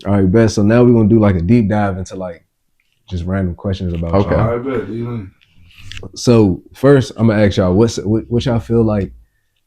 All right, best. So now we're gonna do like a deep dive into like just random questions about Okay. y'all. I bet. So first, I'm gonna ask y'all what y'all feel like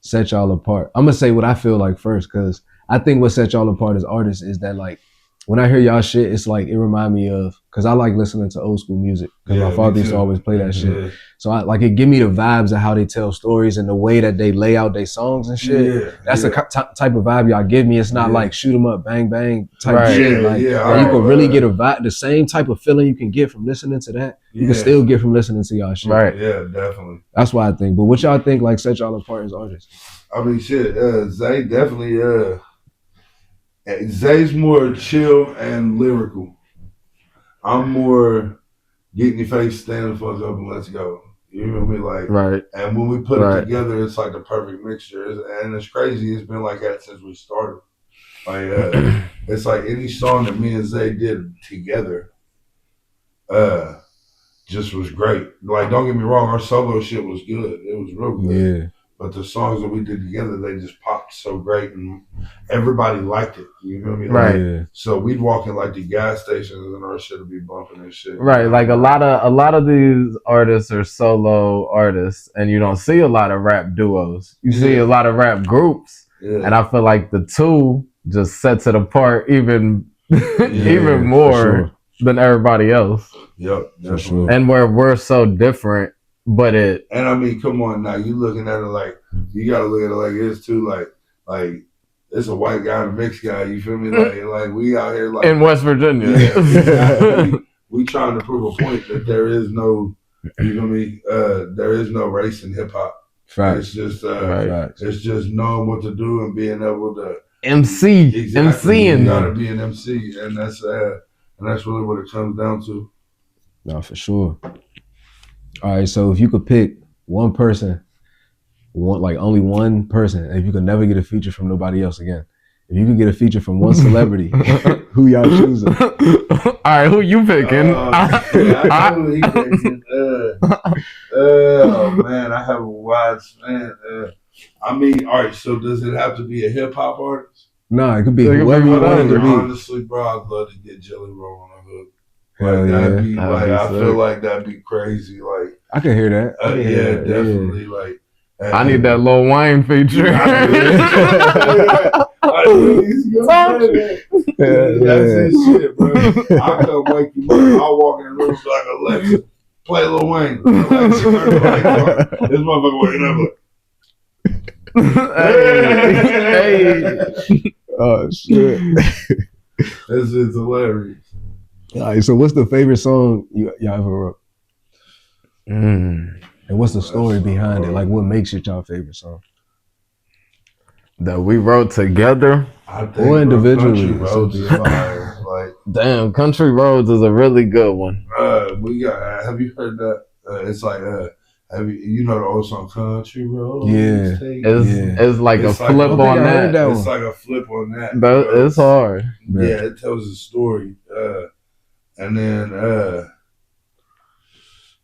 set y'all apart. I'm gonna say what I feel like first, because I think what set y'all apart as artists is that like when I hear y'all shit, it's like it remind me of because I like listening to old school music because my father used to always play that shit. Yeah. So I like it give me the vibes of how they tell stories and the way that they lay out their songs and shit. Yeah. That's the type of vibe y'all give me. It's not like shoot 'em up, bang bang type Right. shit. Like Yeah. you can really get a vibe, the same type of feeling you can get from listening to that. You can still get from listening to y'all shit. Right. Yeah, definitely. That's why I think. But what y'all think like set y'all apart as artists? I mean, shit. Zay definitely. Zay's more chill and lyrical. I'm more get in your face, stand the fuck up, and let's go. You know what I mean? Like, Right. and when we put Right. it together, it's like the perfect mixture. And it's crazy. It's been like that since we started. Like, it's like any song that me and Zay did together, just was great. Like, don't get me wrong, our solo shit was good. It was real good. Yeah. But the songs that we did together, they just popped so great, and everybody liked it. You know what I mean? Right. Like, Yeah. so we'd walk in like the gas stations, and our shit would be bumping and shit. Right, like a lot of these artists are solo artists, and you don't see a lot of rap duos. You see a lot of rap groups, and I feel like the two just sets it apart even even more than everybody else. Yep, for sure. And where we're so different, but it. And I mean, come on now, you looking at it like you gotta look at it like this too, like it's a white guy and a mixed guy. You feel me? Like we out here like in West Virginia. Yeah, exactly. We trying to prove a point that there is no, you know me, there is no race in hip hop. It's just it's just knowing what to do and being able to MCing. You gotta be an MC, and that's really what it comes down to. No, for sure. All right, so if you could pick one person, only one person, and if you could never get a feature from nobody else again, if you could get a feature from one celebrity, who y'all choosing? All right, who you picking? I know who he picking. Oh man, I have a wide span. I mean, all right. So does it have to be a hip hop artist? No, it could be whoever you want it to be. Honestly, bro, I'd love to get Jelly Roll on the hook. Hell that'd be That'd be I sick. feel like that'd be crazy. Like I can hear that. Definitely. Like I need that Lil Wayne feature. That's his shit, bro. I'll come wake you up. I'll walk in the room like Alexa, play Lil Wayne. Alexa, turn the lights on. This motherfucker waking up like, hey. Oh shit. This is hilarious. All right, so what's the favorite song y'all ever wrote? And what's the story behind it? Like, what makes it y'all favorite song? That we wrote together, or individually? Country Roads is fire. Like, damn, Country Roads is a really good one. We got. Have you heard that? It's like, have you know the old song Country Roads? Yeah, it's like a flip on that. It's like a flip on that. It's hard. Yeah, it tells a story. And then,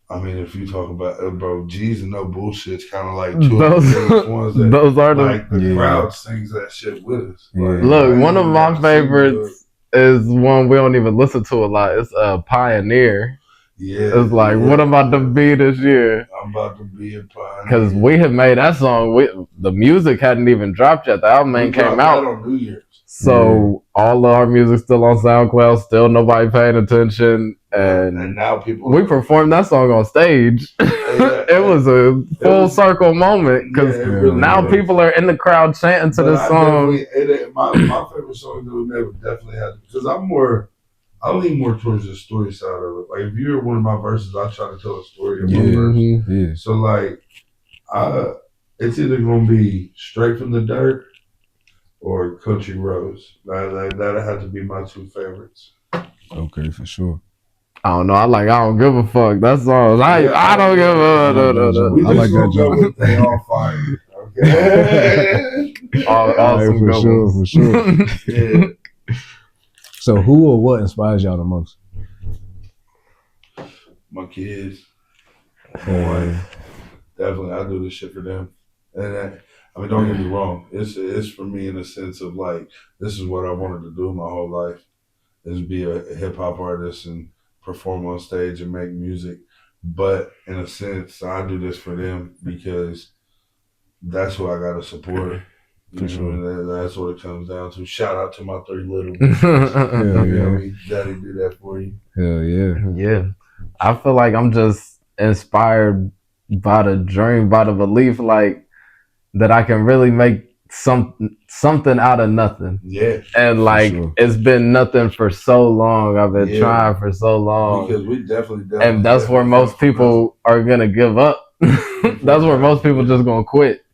I mean, if you talk about bro, G's and No Bullshit's kind of like two of the ones that those are like the crowd sings that shit with us. Like, look, one of my favorites is one we don't even listen to a lot. It's Pioneer. Yeah, it's like what I'm about to be this year. I'm about to be a pioneer because we had made that song. The music hadn't even dropped yet. The album ain't came out on New Year's. So all of our music still on SoundCloud. Still nobody paying attention. And now we performed that song on stage. It was a full circle moment because now people are in the crowd chanting to this song. My favorite song that we made definitely had, because I lean more towards the story side of it. Like if you hear one of my verses, I try to tell a story of my verse. Yeah. So like, it's either gonna be Straight from the Dirt or Country Roads. That'll have to be my two favorites. Okay, for sure. I don't know. I don't give a fuck. That song. I don't give a fuck. I like that joke. They all fire. Okay. Awesome. For sure. Yeah. So who or what inspires y'all the most? My kids. My wife. Definitely, I do this shit for them. And I mean, don't get me wrong. It's for me in the sense of like, this is what I wanted to do my whole life. is be a hip hop artist and perform on stage and make music. But in a sense, I do this for them because that's who I gotta support. For sure. That's what it comes down to. Shout out to my 3 little ones. Daddy do that for you. Hell yeah. Yeah. I feel like I'm just inspired by the dream, by the belief, like that I can really make something out of nothing. Yeah. And like it's been nothing for so long. I've been trying for so long. Because we definitely and that's where most people are gonna give up. That's where most people just gonna quit.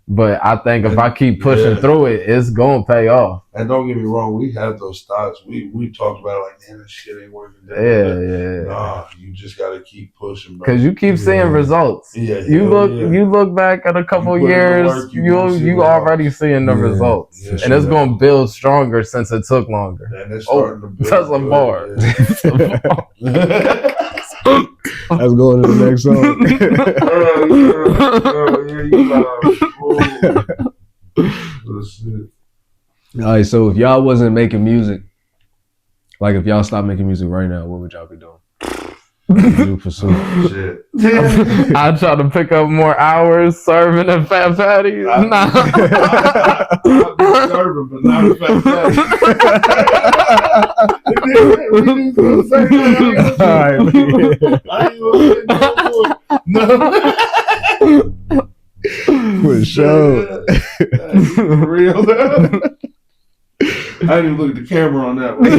But I think if I keep pushing through it, it's gonna pay off. And don't get me wrong, we have those thoughts. We talked about it like, man, this shit ain't working. Yeah. Nah, you just gotta keep pushing, bro. Because you keep seeing results. You look back at a couple years, you already seeing the results, and it's gonna build stronger since it took longer. And it's starting to build. That's a bar. That's going to the next song. All right, so if y'all wasn't making music, like if y'all stopped making music right now, what would y'all be doing? New pursuit. Shit. I try to pick up more hours serving at Fat Patties. I'll be serving, but not at Fat Patties. For sure. For real. I didn't even look at the camera on that one.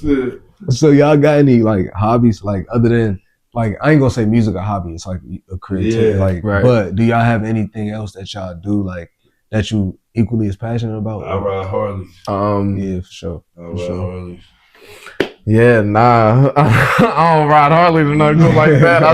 Shit. So y'all got any like hobbies, like other than like, I ain't gonna say music a hobby, it's like a creativity, but do y'all have anything else that y'all do like that you equally as passionate about? I ride Harleys. Yeah, for sure. I ride Harleys. Yeah, nah. I don't ride Harleys or nothing like that.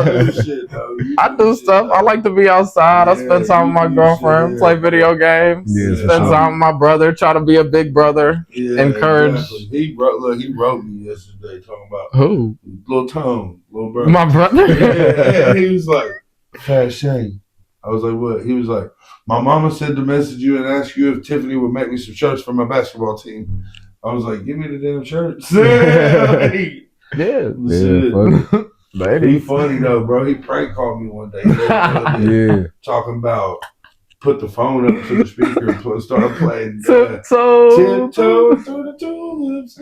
I do stuff. I like to be outside. I spend time with my girlfriend, play video games, spend time with my brother, try to be a big brother, encourage. Exactly. He wrote me yesterday talking about who? Lil Tone, little brother. My brother? Yeah. He was like, Fat Shane. I was like, what? He was like, my mama said to message you and ask you if Tiffany would make me some shirts for my basketball team. I was like, give me the damn shirts. Baby. He funny though, bro. He prank called me one day. Talking about put the phone up to the speaker and start playing. Tiptoe through the tulips.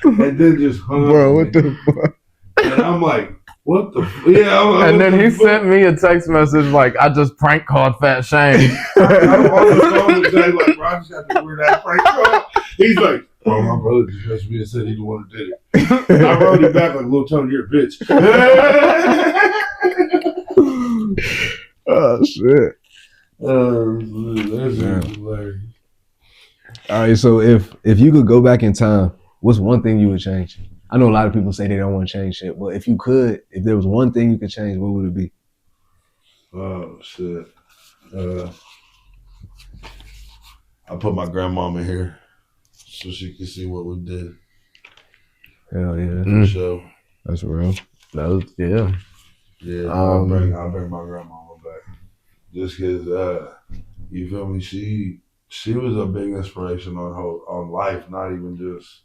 And then just hung up. Bro, what the fuck? And I'm like, what the and then he sent me a text message like, I just prank called Fat Shane. I'm on the phone today, like, bro, I just got to wear that prank call. He's like, bro, my brother just messaged me and said he the one who did it. I wrote him back like, Lil Tony, you're a bitch. Oh, shit. That's hilarious. All right, so if you could go back in time, what's one thing you would change? I know a lot of people say they don't want to change shit, but if you could, if there was one thing you could change, what would it be? Oh, shit. I put my grandmama here so she could see what we did. Hell yeah. For sure. That's real. Yeah. Yeah, I'll bring my grandmama back. Just because, you feel me, she was a big inspiration on life, not even just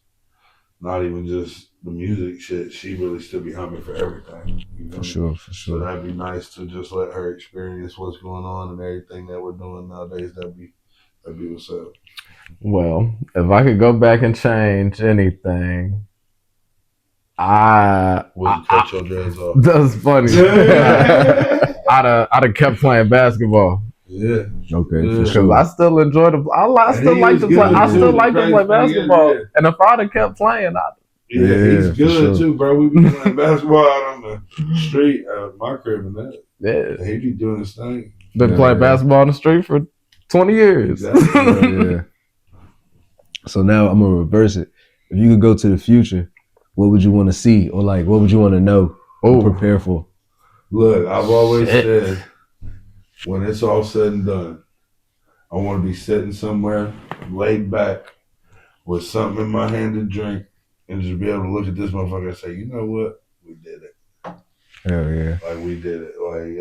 the music shit. She really stood behind me for everything. You know for sure. So that'd be nice to just let her experience what's going on and everything that we're doing nowadays. That'd be what's up. Well, if I could go back and change anything, would you cut your dreads off? That's funny. I'd have kept playing basketball. Yeah. Okay. Because I still enjoy I still like to play basketball. And if I'd have kept playing, he's good too, bro. We be playing basketball out on the street at my crib and that. Yeah. He be doing his thing. Been playing basketball on the street for 20 years. Exactly. So now I'm gonna reverse it. If you could go to the future, what would you want to see, or like what would you want to know or prepare for? Look, I've always said, when it's all said and done, I want to be sitting somewhere, laid back, with something in my hand to drink, and just be able to look at this motherfucker and say, you know what, we did it. Hell yeah! Like we did it. Like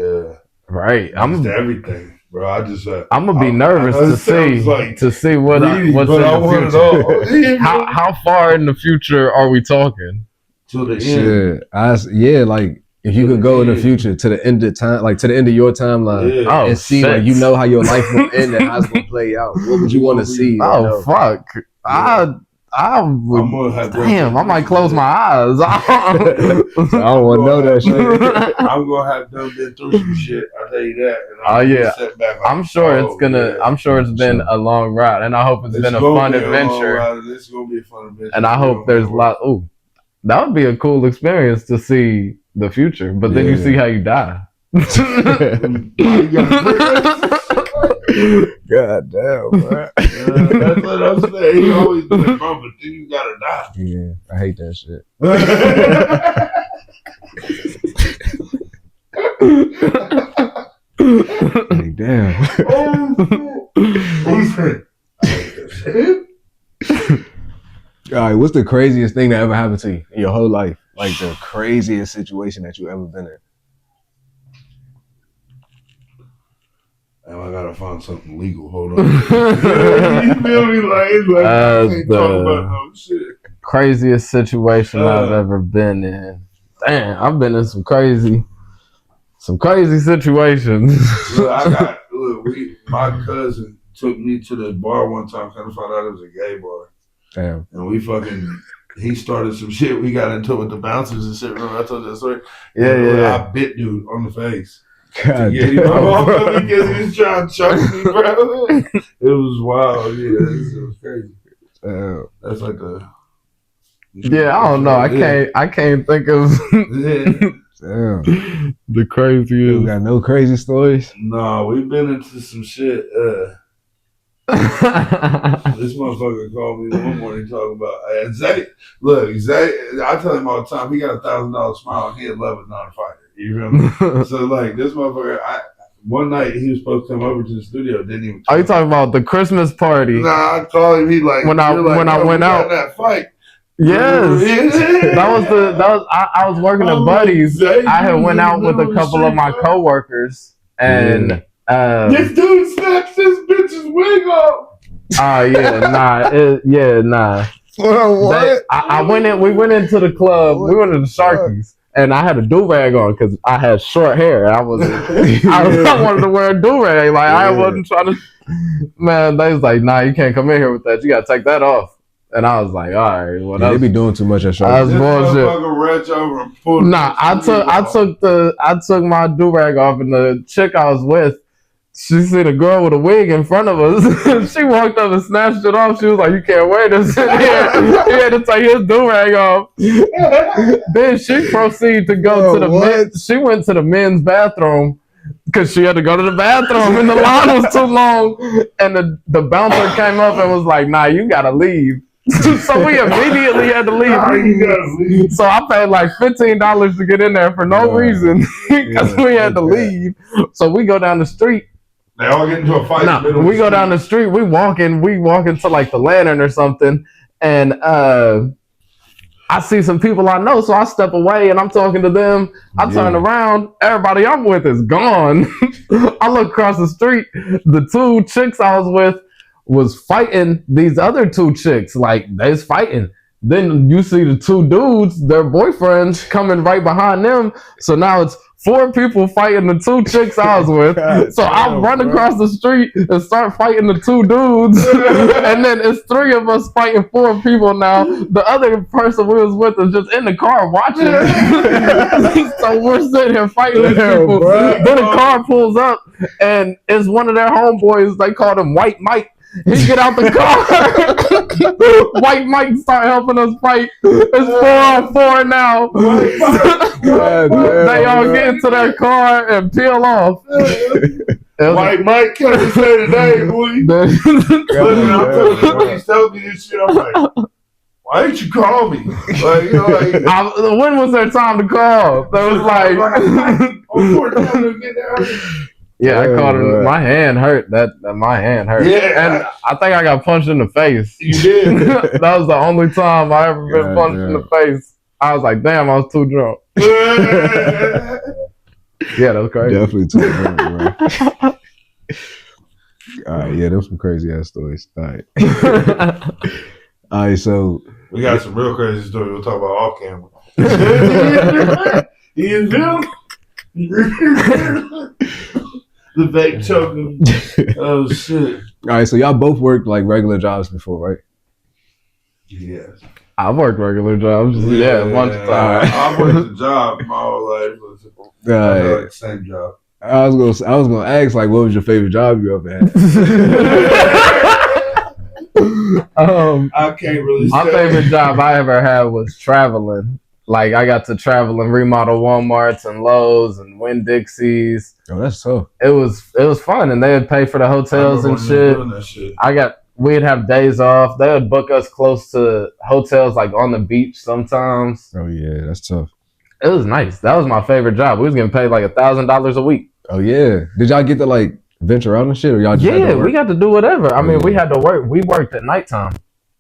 right. I'm everything. Bro, I just I'm gonna be nervous to see what's in the future. How far in the future are we talking? To the end. Like if you could go in the future to the end of time, like to the end of your timeline, and see like you know how your life will end and how it's gonna play out. What would you want to see? Oh fuck! Yeah. I would. Damn, I might close my eyes. I don't want to know that shit. I'm gonna have done been through some shit. I tell you that. Oh yeah, I'm sure it's gonna. I'm sure it's been a long ride, and I hope it's been a fun adventure. It's gonna be a fun adventure, and I hope there's a lot. Ooh, that would be a cool experience to see the future, but then you see how you die. God damn, bro. That's what I'm saying. You always do it, bro, but then you gotta die. Yeah, I hate that shit. Like, damn. All right, what's the craziest thing that ever happened to you in your whole life? Like the craziest situation that you ever been in? I gotta find something legal. Hold on. You feel me? Like I can't talk about no shit. Craziest situation I've ever been in. Damn, I've been in some crazy situations. My cousin took me to the bar one time, kind of found out it was a gay bar. Damn. And he started some shit. We got into it with the bouncers and shit. Remember I told you that story? Yeah. I bit dude on the face. God yeah, because he was trying to choke me, bro. It was wild. Yeah, it was crazy. That's like a. Yeah, I don't know. I can't think of the craziest. You got no crazy stories? No, we've been into some shit. This motherfucker called me one morning talking about Zay. Look, Zay, I tell him all the time, he got $1,000 smile. He'd love it, not a fighter. You remember? So like this motherfucker, one night he was supposed to come over to the studio, didn't even. Are you talking about the Christmas party? Nah, I called him. He like when I went out that fight. Yes, I was working at Buddy's. I had went out with a couple of my coworkers, and this dude snatched this bitch's wig off. Nah. What? I went in. We went into the club. We went to the Sharkies. And I had a do-rag on because I had short hair. I wanted to wear a do-rag. Like, I wasn't trying to... Man, they was like, nah, you can't come in here with that. You got to take that off. And I was like, all right. Well, they be doing too much at Sharkies. I was bullshit. Nah, I took my do-rag off, and the chick I was with, she seen a girl with a wig in front of us. She walked up and snatched it off. She was like, you can't wear this. He had to take his do-rag off. Then she proceeded to go to the men's. She went to the men's bathroom because she had to go to the bathroom and the line was too long. And the bouncer came up and was like, nah, you got to leave. So we immediately had to leave. So I paid like $15 to get in there for no reason because we had to leave. So we go down the street. They all get into a fight. No, we go down the street. We walking to like the Lantern or something, and I see some people I know, so I step away and I'm talking to them. I turn around, everybody I'm with is gone. I look across the street. The two chicks I was with was fighting these other two chicks. Like, they's fighting. Then you see the two dudes, their boyfriends, coming right behind them. So now it's 4 people fighting the 2 chicks I was with. So I run across the street and start fighting the 2 dudes. And then it's 3 of us fighting 4 people now. The other person we was with is just in the car watching. So we're sitting here fighting these people. Then a car pulls up and it's one of their homeboys. They called him White Mike. He get out the car. White Mike start helping us fight. It's 4-on-4 now. They all get into their car and peel off. White Mike can't say today, boy. He's telling me this shit. I'm like, why didn't you call me? Like, you know, like, when was there time to call? That was like, yeah, I called him. My hand hurt. My hand hurt. Yeah, and I think I got punched in the face. You did. That was the only time I ever been punched in the face. I was like, damn, I was too drunk. Yeah, that was crazy. Definitely too drunk, bro. All right, yeah, those some crazy ass stories. All right. All right, so we got some real crazy stories. We'll talk about off camera. You feel? The vape choking. Oh shit! All right, so y'all both worked like regular jobs before, right? Yes. I've worked regular jobs. Yeah, a bunch of times. I've worked a job my whole life. Like the same job. I was gonna ask, like, what was your favorite job you ever had? I can't really. My favorite job I ever had was traveling. Like, I got to travel and remodel Walmarts and Lowe's and Winn-Dixie's. Oh, that's tough. It was fun, and they would pay for the hotels and shit. We'd have days off. They would book us close to hotels, like on the beach sometimes. Oh yeah, that's tough. It was nice. That was my favorite job. We was getting paid like $1,000 a week. Oh yeah. Did y'all get to like venture out and shit, or y'all just had to work? We got to do whatever. I mean, we had to work. We worked at nighttime.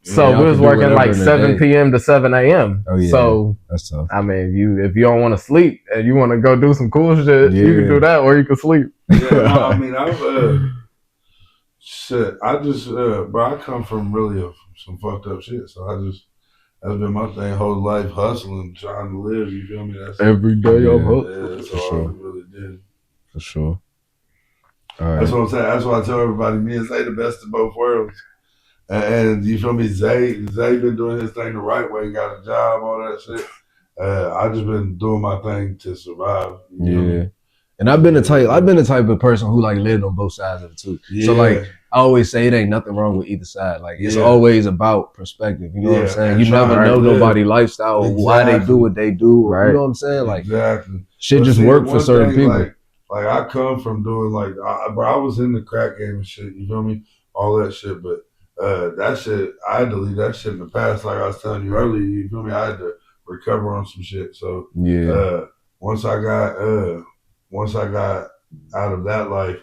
So we was working like 7 p.m. to 7 a.m. Oh, yeah. So that's tough. I mean, if you don't want to sleep and you want to go do some cool shit, you can do that, or you can sleep. Yeah, no, I mean, shit. I just, bro, I come from really some fucked up shit. So that's been my thing, whole life hustling, trying to live. You feel me? That's every day I'm hustling. Yeah, that's all I really did. For sure. All right. That's what I'm saying. That's why I tell everybody, me and Zay the best of both worlds. And you feel me? Zay been doing his thing the right way, got a job, all that shit. I just been doing my thing to survive. You know? Yeah. And I've been the type of person who like lived on both sides of it too. Yeah. So like I always say it ain't nothing wrong with either side. Like it's always about perspective. You know what I'm saying? You never know nobody's lifestyle or why they do what they do. Right. You know what I'm saying? Like shit just work for certain people. Like I come from doing like I was in the crack game and shit, you feel me? All that shit, but that shit, I had to leave that shit in the past. Like I was telling you earlier, you feel me? I had to recover on some shit. So once I got out of that life,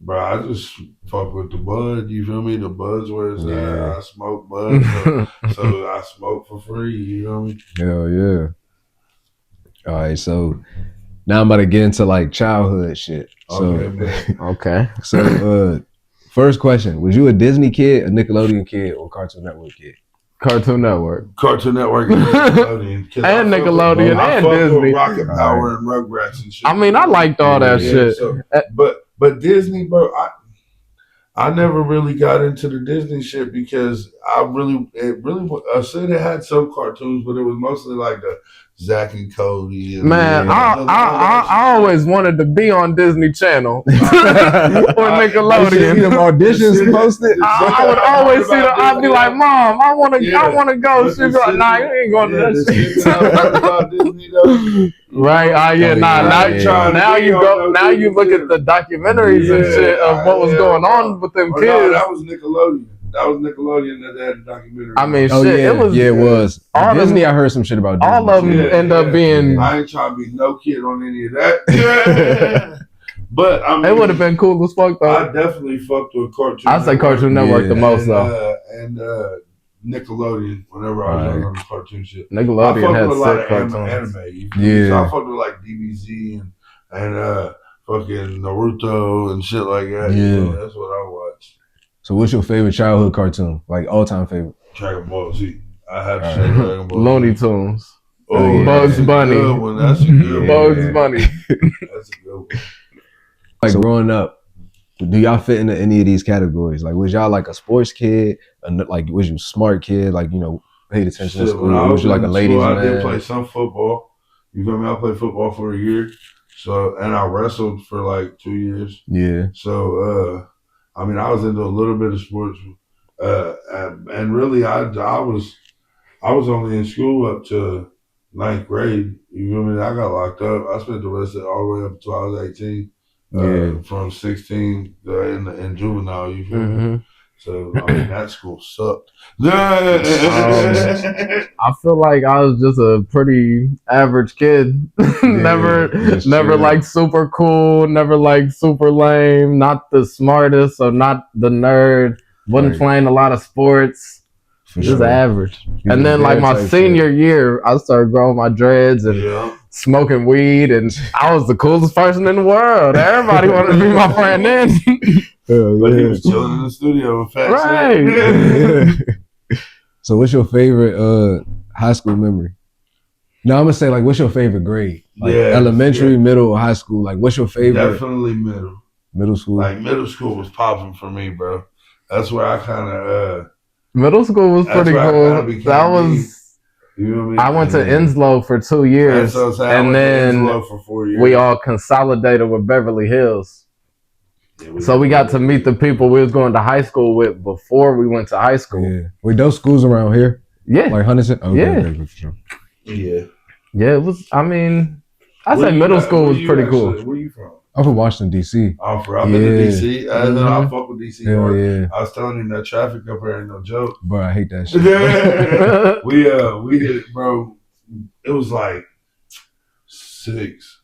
bro, I just fuck with the bud. You feel me? The bud's where it's at. I smoke bud, so I smoke for free. You know me? Hell yeah! All right, so now I'm about to get into like childhood shit. So first question: was you a Disney kid, a Nickelodeon kid, or Cartoon Network kid? Cartoon Network. Cartoon Network and Nickelodeon. And Nickelodeon and Disney. Rocket Power and Rugrats and shit. I mean, I liked all that shit. So, but Disney, bro, I never really got into the Disney shit because I said it had some cartoons, but it was mostly like the Zack and Cody. And I always wanted to be on Disney Channel or Nickelodeon. See them auditions posted. I would always see them. I'd be like, "Mom, I want to go." She'd be like, "Nah, you ain't going to that shit." Right? Now you go. Now you look at the documentaries and shit of what was going on with them kids. No, that was Nickelodeon. That was Nickelodeon that had the documentary. I mean, it was. Disney, I heard some shit about Disney. All of them end up being. I ain't trying to be no kid on any of that. But I mean, it would have been cool as fuck though. I definitely fucked with Cartoon. I'd say Cartoon Network the most though. And Nickelodeon whenever I was on the cartoon shit. Nickelodeon had a lot of cartoons. anime. Yeah. So I fucked with like DBZ and fucking Naruto and shit like that. Yeah. That's what I watched. So what's your favorite childhood cartoon? Like all-time favorite? Dragon Ball Z. I have to say Dragon Ball Z. Looney Tunes. Oh, Bugs Bunny. That's a good one. Bugs Bunny. That's a good one. Like growing up, do y'all fit into any of these categories? Like, was y'all like a sports kid? Like, was you a smart kid? Like, you know, paid attention to school? Was you like a ladies' man? I did play some football. You feel me? I played football for a year. So, and I wrestled for like 2 years. Yeah. So, I mean, I was into a little bit of sports. And really, I was only in school up to 9th grade. You feel me? I got locked up. I spent the rest of it all the way up until I was 18. From 16 in juvenile, you feel me? So I mean that school sucked. I feel like I was just a pretty average kid. never like super cool, never like super lame, not the smartest or not the nerd. Wasn't playing a lot of sports. Just average. And then like my senior year, I started growing my dreads and smoking weed, and I was the coolest person in the world. Everybody wanted to be my friend then. But he was chilling in the studio with Fat Right. So what's your favorite high school memory? No, I'm gonna say like, what's your favorite grade? Like elementary, middle, or high school? Like, what's your favorite? Definitely middle. Middle school. Like middle school was popping for me, bro. That's where I kind of. Middle school was pretty cool. That was. You know what I mean? I went to Enslow for 2 years, and then for 4 years. We all consolidated with Beverly Hills. Yeah, so we got to meet the people we was going to high school with before we went to high school. Yeah. Wait, those schools around here? Yeah. Like Huntington? Oh, yeah. Yeah. Yeah, it was, I mean, I'd say middle school was pretty cool. Where you from? I'm from Washington, D.C. I'm from D.C. I fuck with D.C. Hell yeah. I was telling you that traffic up here ain't no joke. Bro, I hate that shit. we hit it, bro. It was like 6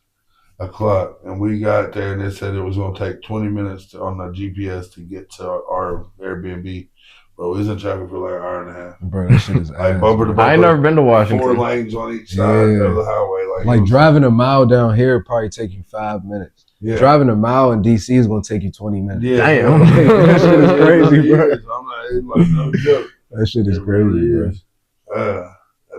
o'clock, and we got there, and they said it was gonna take 20 minutes on the GPS to get to our Airbnb. Bro, we was in traffic for like an hour and a half. Bro, that shit is like bumper to bumper. I ain't never been to Washington. 4 lanes on each side of the highway. Like driving a mile down here probably take you 5 minutes. Yeah. Driving a mile in DC is gonna take you 20 minutes. Yeah. Damn. That shit is crazy, bro. I'm like, it's like no joke. That shit is crazy, bro.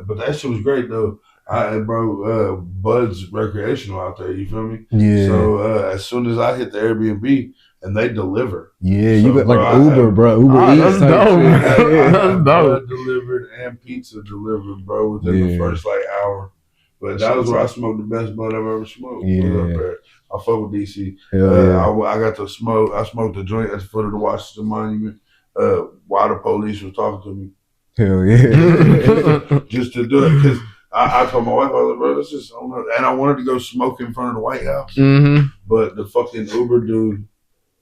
But that shit was great though. Bud's recreational out there, you feel me? Yeah. So as soon as I hit the Airbnb and they deliver. Yeah, so, you got like Uber, bro. Uber Eats. That's dope. That's dope. Bud delivered and pizza delivered, bro, within the first like hour. But that was where I smoked the best bud I've ever smoked. Yeah. I fuck with DC. I got to smoke. I smoked a joint at the foot of the Washington Monument while the police was talking to me. Hell yeah. Just to do it. Because I told my wife, I was like, bro, let's just, and I wanted to go smoke in front of the White House. Mm-hmm. But the fucking Uber dude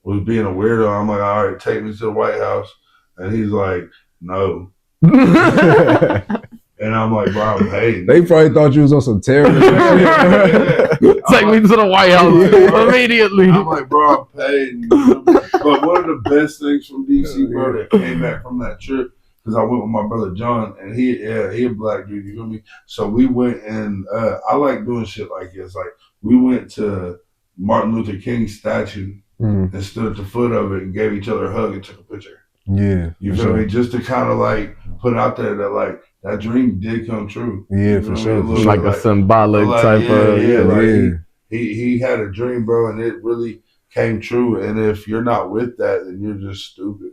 was being a weirdo. I'm like, all right, take me to the White House. And he's like, no. And I'm like, bro, I'm paid. They probably thought you was on some terrorist shit. Take me to the White House immediately. I'm like, bro, I'm paid. But one of the best things from DC, bro, that came back from that trip, because I went with my brother John, and he a black dude, you feel me? So we went, and I like doing shit like this. Like, we went to Martin Luther King's statue and stood at the foot of it and gave each other a hug and took a picture. Yeah. You feel me? Just to kind of like put out there that like that dream did come true. Yeah, for sure. Like a symbolic type of he had a dream, bro, and it really came true. And if you're not with that, then you're just stupid.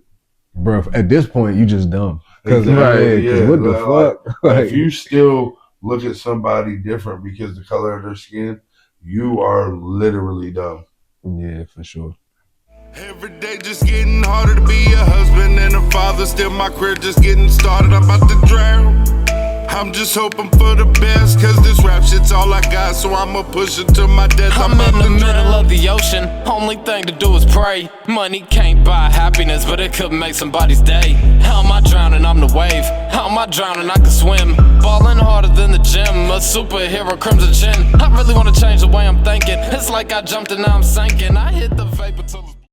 Bro, at this point you just dumb. Because what the fuck? Like, if you still look at somebody different because the color of their skin, you are literally dumb. Yeah, for sure. Every day just getting harder to be a husband and a father. Still my career just getting started, I'm about to drown. I'm just hoping for the best, cause this rap shit's all I got. So I'ma push it to my death. I'm in the middle of the ocean, only thing to do is pray. Money can't buy happiness, but it could make somebody's day. How am I drowning? I'm the wave. How am I drowning? I can swim. Balling harder than the gym, a superhero crimson chin. I really wanna change the way I'm thinking. It's like I jumped and now I'm sinking. I hit the vapor till